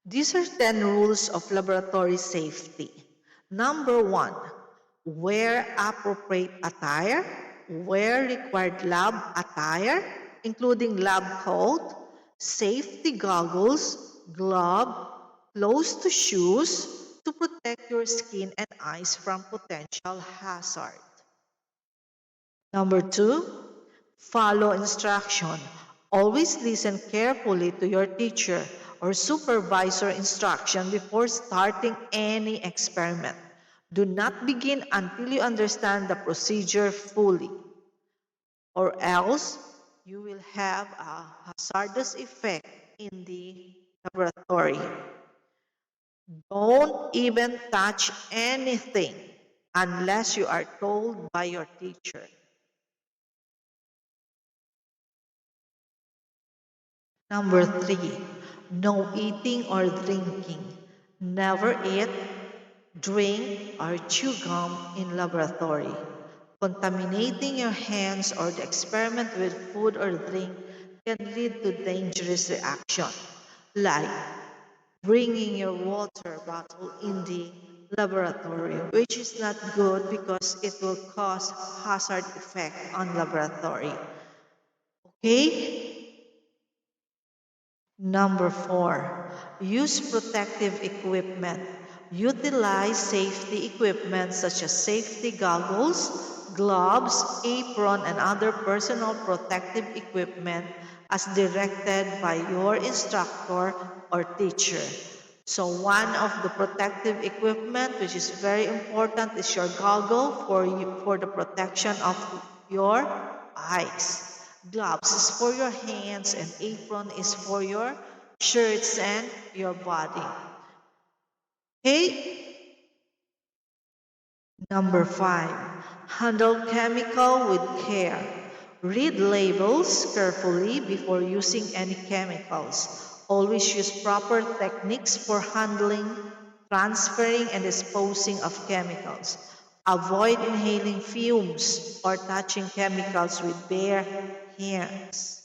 These are 10 rules of laboratory safety. Number 1, wear appropriate attire. Wear required lab attire, including lab coat, safety goggles, glove, closed shoes to protect your skin and eyes from potential hazard. Number 2, follow instruction. Always listen carefully to your teacher or supervisor instruction before starting any experiment. Do not begin until you understand the procedure fully, or else you will have a hazardous effect in the laboratory. Don't even touch anything unless you are told by your teacher. Number 3, no eating or drinking. Never eat, drink, or chew gum in laboratory. Contaminating your hands or the experiment with food or drink can lead to dangerous reaction, like bringing your water bottle in the laboratory, which is not good because it will cause hazard effect on laboratory. Okay? Number 4, use protective equipment. Utilize safety equipment such as safety goggles, gloves, apron, and other personal protective equipment as directed by your instructor or teacher. So one of the protective equipment which is very important is your goggle for the protection of your eyes. Gloves is for your hands and apron is for your shirts and your body. Okay? Number 5, handle chemical with care. Read labels carefully before using any chemicals. Always use proper techniques for handling, transferring, and disposing of chemicals. Avoid inhaling fumes or touching chemicals with bare hands.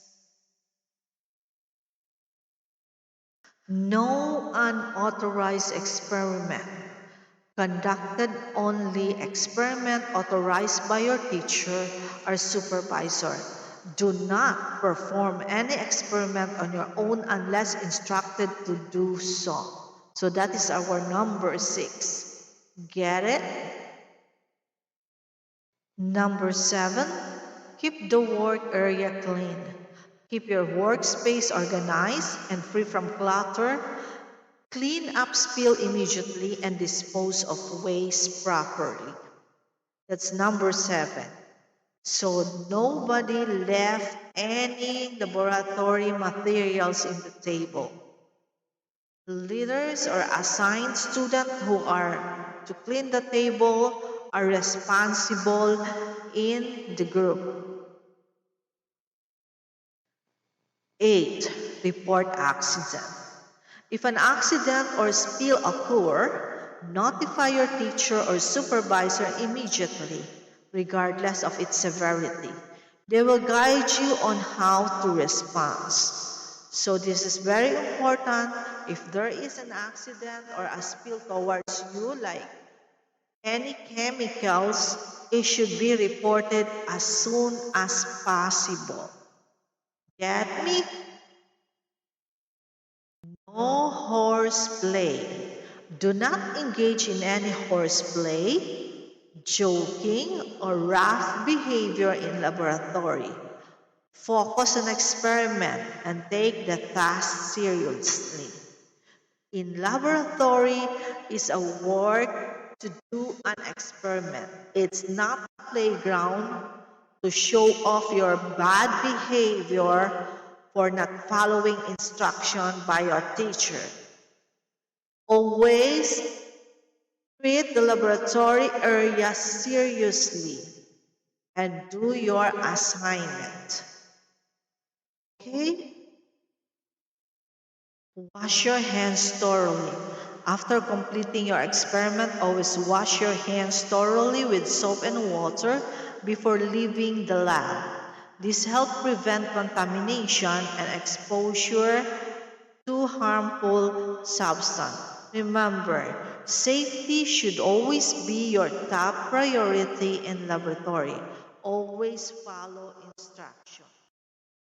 No unauthorized experiment. Conducted only experiment authorized by your teacher or supervisor. Do not perform any experiment on your own unless instructed to do so. So that is our number 6. Get it? Number 7, keep the work area clean. Keep your workspace organized and free from clutter. Clean up spill immediately and dispose of waste properly. That's number 7. So nobody left any laboratory materials in the table. Leaders or assigned students who are to clean the table are responsible in the group. 8, report accident. If an accident or spill occur, notify your teacher or supervisor immediately, regardless of its severity. They will guide you on how to respond. So this is very important. If there is an accident or a spill towards you, like any chemicals, it should be reported as soon as possible. Get me? No horseplay. Do not engage in any horseplay, joking, or rough behavior in laboratory. Focus on experiment and take the task seriously. In laboratory is a work to do an experiment. It's not a playground to show off your bad behavior for not following instruction by your teacher. Always treat the laboratory area seriously and do your assignment. Okay? Wash your hands thoroughly. After completing your experiment, always wash your hands thoroughly with soap and water before leaving the lab. This helps prevent contamination and exposure to harmful substance. Remember, safety should always be your top priority in laboratory. Always follow instructions.